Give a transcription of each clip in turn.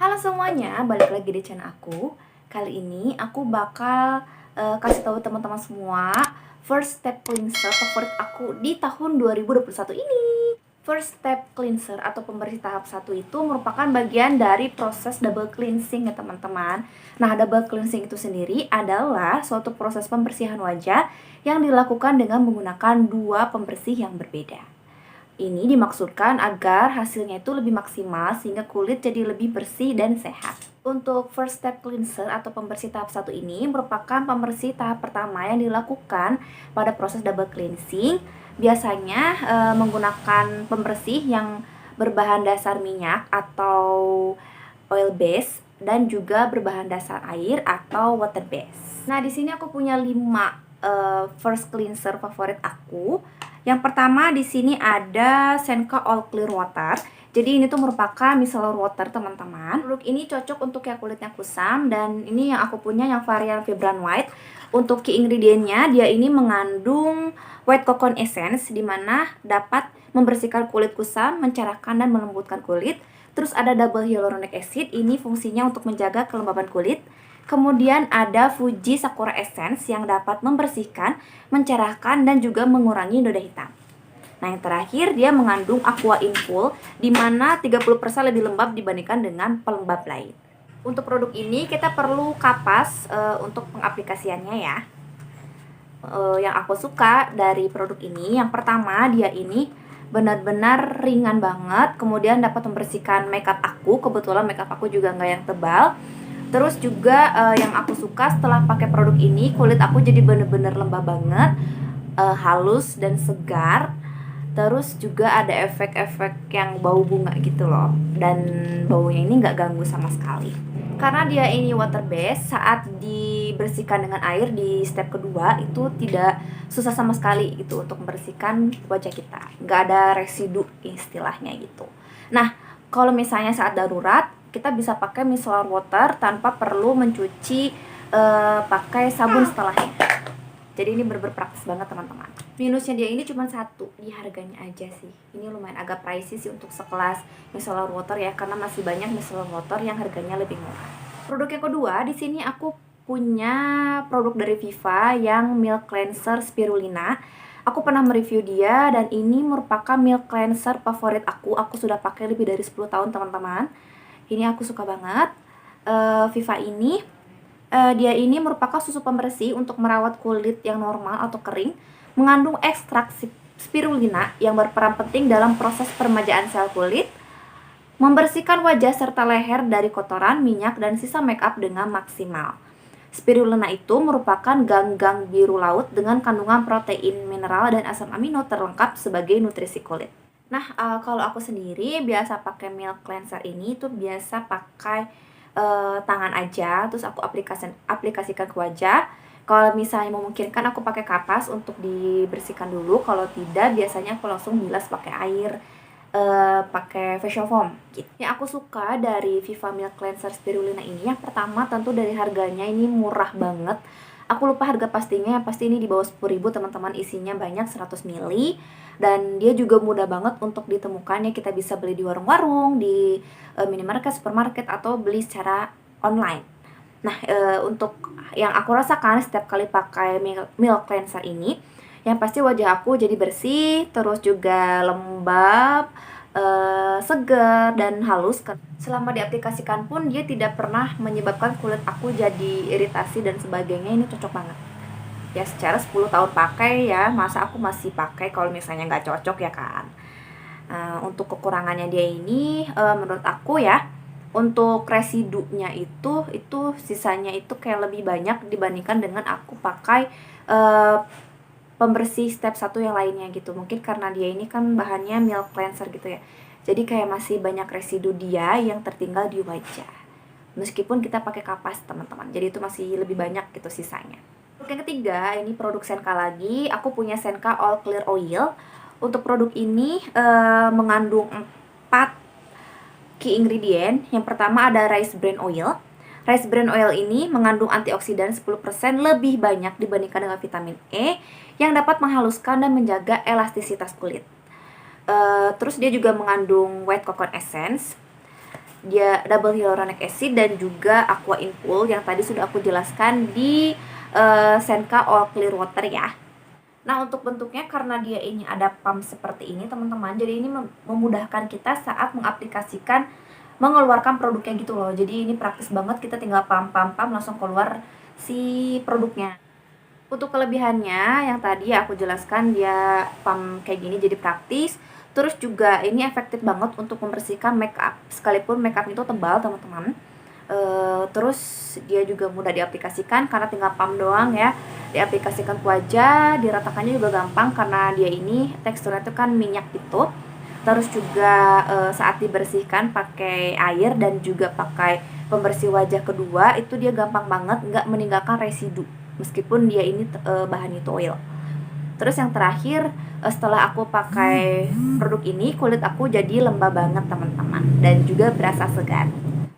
Halo semuanya, balik lagi di channel aku. Kali ini aku bakal kasih tahu teman-teman semua first step cleanser favorit aku di tahun 2021 ini. First step cleanser atau pembersih tahap 1 itu merupakan bagian dari proses double cleansing ya teman-teman. Nah, double cleansing itu sendiri adalah suatu proses pembersihan wajah yang dilakukan dengan menggunakan dua pembersih yang berbeda. Ini dimaksudkan agar hasilnya itu lebih maksimal sehingga kulit jadi lebih bersih dan sehat. Untuk first step cleanser atau pembersih tahap 1 ini merupakan pembersih tahap pertama yang dilakukan pada proses double cleansing. Biasanya menggunakan pembersih yang berbahan dasar minyak atau oil base dan juga berbahan dasar air atau water base. Nah, di sini aku punya 5 first cleanser favorit aku. Yang pertama di sini ada Senka All Clear Water. Jadi ini tuh merupakan micellar water teman-teman. Produk ini cocok untuk yang kulitnya kusam dan ini yang aku punya yang varian Vibrant White. Untuk key ingredientnya dia ini mengandung white cocoon essence di mana dapat membersihkan kulit kusam, mencerahkan dan melembutkan kulit. Terus ada double hyaluronic acid, ini fungsinya untuk menjaga kelembaban kulit. Kemudian ada Fuji Sakura Essence yang dapat membersihkan, mencerahkan, dan juga mengurangi noda hitam. Nah, yang terakhir dia mengandung Aqua Inful, di mana 30% lebih lembab dibandingkan dengan pelembab lain. Untuk produk ini kita perlu kapas untuk pengaplikasiannya ya. Yang aku suka dari produk ini, yang pertama dia ini benar-benar ringan banget, kemudian dapat membersihkan makeup aku. Kebetulan makeup aku juga nggak yang tebal. Terus juga yang aku suka setelah pakai produk ini, kulit aku jadi bener-bener lembab banget, halus dan segar. Terus juga ada efek-efek yang bau bunga gitu loh. Dan baunya ini nggak ganggu sama sekali. Karena dia ini water based, saat dibersihkan dengan air di step kedua itu tidak susah sama sekali gitu untuk membersihkan wajah kita. Nggak ada residu istilahnya gitu. Nah, kalau misalnya saat darurat, kita bisa pakai micellar water tanpa perlu mencuci pakai sabun setelahnya. Jadi ini bener-bener praktis banget teman-teman. Minusnya dia ini cuma satu, di harganya aja sih. Ini lumayan agak pricey sih untuk sekelas micellar water ya, karena masih banyak micellar water yang harganya lebih murah. Produk yang kedua, di sini aku punya produk dari Viva yang Milk Cleanser Spirulina. Aku pernah mereview dia dan ini merupakan milk cleanser favorit aku. Aku sudah pakai lebih dari 10 tahun teman-teman. Ini aku suka banget. Viva ini dia ini merupakan susu pembersih untuk merawat kulit yang normal atau kering, mengandung ekstrak spirulina yang berperan penting dalam proses peremajaan sel kulit, membersihkan wajah serta leher dari kotoran, minyak, dan sisa makeup dengan maksimal. Spirulina itu merupakan ganggang biru laut dengan kandungan protein, mineral, dan asam amino terlengkap sebagai nutrisi kulit. Nah, kalau aku sendiri biasa pakai milk cleanser ini tuh biasa pakai tangan aja, terus aku aplikasikan ke wajah. Kalau misalnya memungkinkan aku pakai kapas untuk dibersihkan dulu. Kalau tidak, biasanya aku langsung bilas pakai air, pakai facial foam gitu. Yang aku suka dari Viva Milk Cleanser Spirulina ini, yang pertama tentu dari harganya, ini murah banget. Aku lupa harga pastinya, yang pasti ini di bawah 10.000 teman-teman, isinya banyak 100 ml. Dan dia juga mudah banget untuk ditemukannya, kita bisa beli di warung-warung, di minimarket, supermarket, atau beli secara online. Nah, untuk yang aku rasakan setiap kali pakai milk cleanser ini, yang pasti wajah aku jadi bersih, terus juga lembab, segar dan halus. Selama diaplikasikan pun dia tidak pernah menyebabkan kulit aku jadi iritasi dan sebagainya. Ini cocok banget. Ya secara 10 tahun pakai ya, masa aku masih pakai kalau misalnya nggak cocok ya kan. Untuk kekurangannya dia ini menurut aku ya, untuk residunya itu sisanya itu kayak lebih banyak dibandingkan dengan aku pakai pembersih step 1 yang lainnya gitu. Mungkin karena dia ini kan bahannya milk cleanser gitu ya, jadi kayak masih banyak residu dia yang tertinggal di wajah meskipun kita pakai kapas teman-teman, jadi itu masih lebih banyak gitu sisanya. Produk yang ketiga, ini produk Senka lagi. Aku punya Senka All Clear Oil. Untuk produk ini mengandung 4 key ingredient. Yang pertama ada rice bran oil. Rice bran oil ini mengandung antioksidan 10% lebih banyak dibandingkan dengan vitamin E yang dapat menghaluskan dan menjaga elastisitas kulit. Terus dia juga mengandung white cocoon essence. dia double hyaluronic acid dan juga aqua infull yang tadi sudah aku jelaskan di Senka All Clear Water ya. Nah, untuk bentuknya karena dia ini ada pump seperti ini teman-teman, jadi ini memudahkan kita saat mengaplikasikan mengeluarkan produknya gitu loh. Jadi ini praktis banget, kita tinggal pump langsung keluar si produknya. Untuk kelebihannya yang tadi ya aku jelaskan, dia pump kayak gini jadi praktis. Terus juga ini efektif banget untuk membersihkan makeup, sekalipun makeup itu tebal teman-teman. Terus dia juga mudah diaplikasikan karena tinggal pump doang ya, diaplikasikan ke wajah, diratakannya juga gampang karena dia ini teksturnya itu kan minyak gitu. Terus juga saat dibersihkan pakai air dan juga pakai pembersih wajah kedua itu dia gampang banget, nggak meninggalkan residu meskipun dia ini bahan itu oil. Terus yang terakhir, setelah aku pakai produk ini, kulit aku jadi lembab banget teman-teman dan juga berasa segar.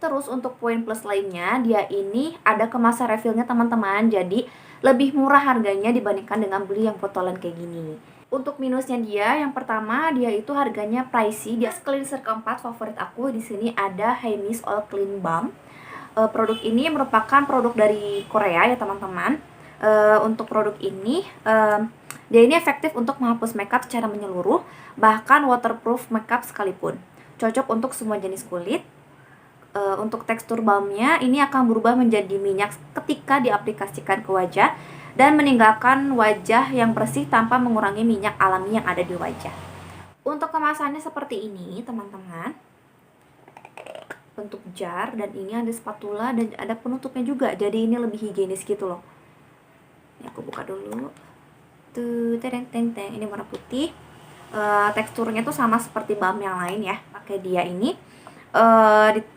Terus untuk poin plus lainnya, dia ini ada kemasan refillnya teman-teman, jadi lebih murah harganya dibandingkan dengan beli yang botolan kayak gini. Untuk minusnya dia, yang pertama dia itu harganya pricey. Dia cleanser keempat favorit aku di sini ada Hemis All Clean Balm. Produk ini merupakan produk dari Korea ya teman-teman. Untuk produk ini dia ini efektif untuk menghapus makeup secara menyeluruh, bahkan waterproof makeup sekalipun. Cocok untuk semua jenis kulit. Untuk tekstur balmnya ini akan berubah menjadi minyak ketika diaplikasikan ke wajah dan meninggalkan wajah yang bersih tanpa mengurangi minyak alami yang ada di wajah. Untuk kemasannya seperti ini teman-teman, bentuk jar, dan ini ada spatula dan ada penutupnya juga, jadi ini lebih higienis gitu loh. Ini aku buka dulu. Tuh, teng, ini warna putih. Teksturnya tuh sama seperti balm yang lain ya. Pakai dia ini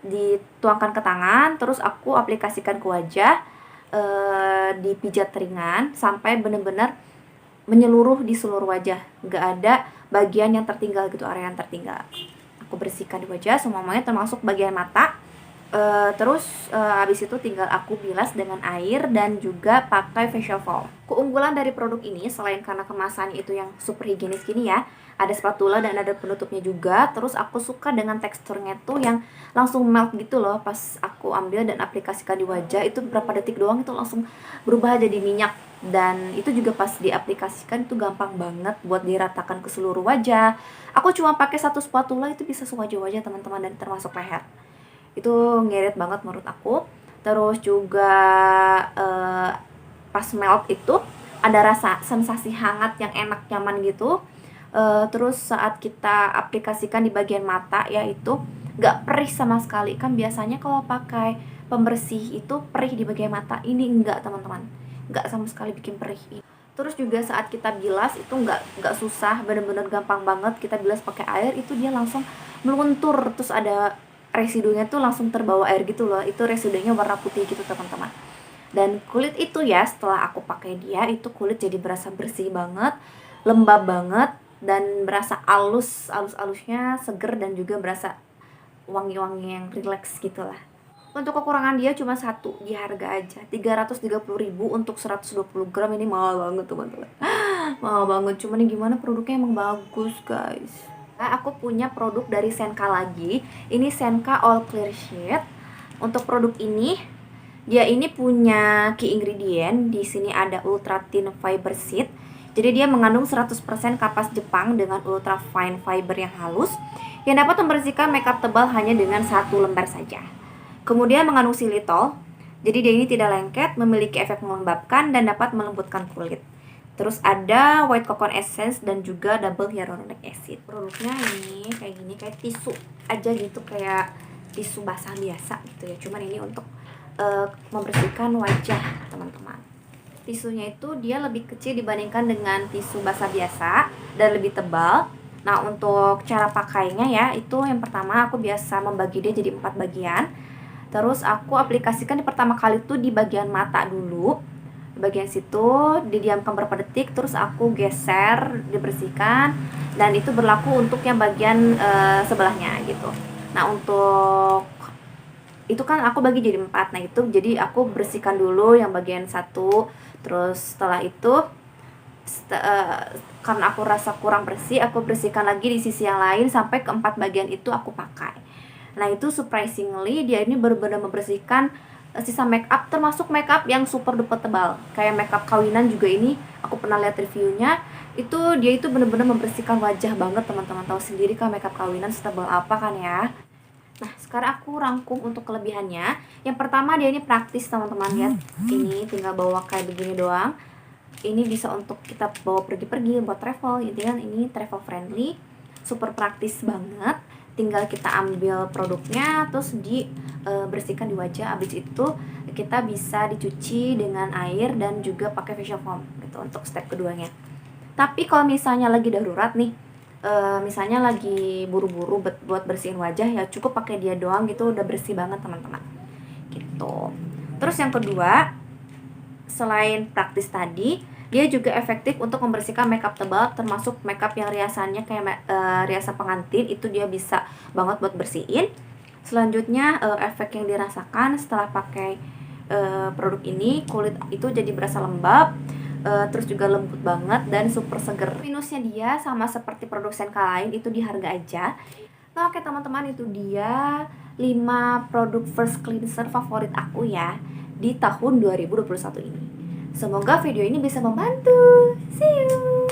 dituangkan ke tangan, terus aku aplikasikan ke wajah, dipijat ringan sampai benar-benar menyeluruh di seluruh wajah, nggak ada bagian yang tertinggal gitu, area yang tertinggal. Aku bersihkan di wajah semuanya termasuk bagian mata. Habis itu tinggal aku bilas dengan air dan juga pakai facial foam. Keunggulan dari produk ini selain karena kemasannya itu yang super higienis gini ya, ada spatula dan ada penutupnya juga. Terus aku suka dengan teksturnya tuh yang langsung melt gitu loh pas aku ambil dan aplikasikan di wajah. Itu beberapa detik doang itu langsung berubah jadi minyak. Dan itu juga pas diaplikasikan itu gampang banget buat diratakan ke seluruh wajah. Aku cuma pakai satu spatula itu bisa sewajah-wajah teman-teman, dan termasuk leher. Itu ngirit banget menurut aku. Terus juga pas melt itu ada rasa sensasi hangat yang enak, nyaman gitu. Terus saat kita aplikasikan di bagian mata ya, itu nggak perih sama sekali. Kan biasanya kalau pakai pembersih itu perih di bagian mata, ini enggak teman-teman, nggak sama sekali bikin perih. Terus juga saat kita bilas itu nggak susah, bener-bener gampang banget. Kita bilas pakai air itu dia langsung meluntur, terus ada residunya tuh langsung terbawa air gitu loh. Itu residunya warna putih gitu teman-teman. Dan kulit itu ya, setelah aku pakai dia itu kulit jadi berasa bersih banget, lembab banget, dan berasa alusnya seger, dan juga berasa wangi-wangi yang relax gitu lah. Untuk kekurangan dia cuma satu, di harga aja 330.000 untuk 120 gram. Ini mahal banget teman-teman. Mahal banget, cuman ini gimana, produknya emang bagus guys. Nah, aku punya produk dari Senka lagi. Ini Senka All Clear Sheet. Untuk produk ini dia ini punya key ingredient. Di sini ada ultra thin fiber sheet. Jadi dia mengandung 100% kapas Jepang dengan ultra fine fiber yang halus yang dapat membersihkan makeup tebal hanya dengan satu lembar saja. Kemudian mengandung xylitol. Jadi dia ini tidak lengket, memiliki efek melembabkan dan dapat melembutkan kulit. Terus ada white coconut essence dan juga double hyaluronic acid. Produknya ini kayak gini, kayak tisu aja gitu, kayak tisu basah biasa gitu ya. Cuman ini untuk membersihkan wajah teman-teman. Tisunya itu dia lebih kecil dibandingkan dengan tisu basah biasa dan lebih tebal. Nah, untuk cara pakainya ya, itu yang pertama aku biasa membagi dia jadi 4 bagian. Terus aku aplikasikan di pertama kali tuh di bagian mata dulu. Di bagian situ didiamkan beberapa detik, terus aku geser, dibersihkan, dan itu berlaku untuk yang bagian sebelahnya gitu. Nah, untuk itu kan aku bagi jadi 4. Nah, itu jadi aku bersihkan dulu yang bagian satu. Terus setelah itu karena aku rasa kurang bersih, aku bersihkan lagi di sisi yang lain sampai ke 4 bagian itu aku pakai. Nah itu surprisingly dia ini benar-benar membersihkan sisa makeup, termasuk makeup yang super duper tebal kayak makeup kawinan juga. Ini aku pernah lihat reviewnya, itu dia itu benar-benar membersihkan wajah banget. Teman-teman tahu sendiri kan makeup kawinan setebal apa kan ya. Nah sekarang aku rangkum untuk kelebihannya. Yang pertama dia ini praktis teman-teman, lihat ini tinggal bawa kayak begini doang. Ini bisa untuk kita bawa pergi-pergi buat travel gitu kan. Ini travel friendly, super praktis banget. Tinggal kita ambil produknya terus dibersihkan di wajah. Habis itu kita bisa dicuci dengan air dan juga pakai facial foam gitu untuk step keduanya. Tapi kalau misalnya lagi darurat nih, misalnya lagi buru-buru buat bersihin wajah, ya cukup pakai dia doang gitu udah bersih banget teman-teman gitu. Terus yang kedua, selain praktis tadi, dia juga efektif untuk membersihkan makeup tebal, termasuk makeup yang riasannya kayak riasan pengantin, itu dia bisa banget buat bersihin. Selanjutnya efek yang dirasakan setelah pakai produk ini, kulit itu jadi berasa lembab, terus juga lembut banget dan super seger. Minusnya dia sama seperti produk Senka lain, itu di harga aja. Nah oke teman-teman, itu dia 5 produk first cleanser favorit aku ya di tahun 2021 ini. Semoga video ini bisa membantu. See you!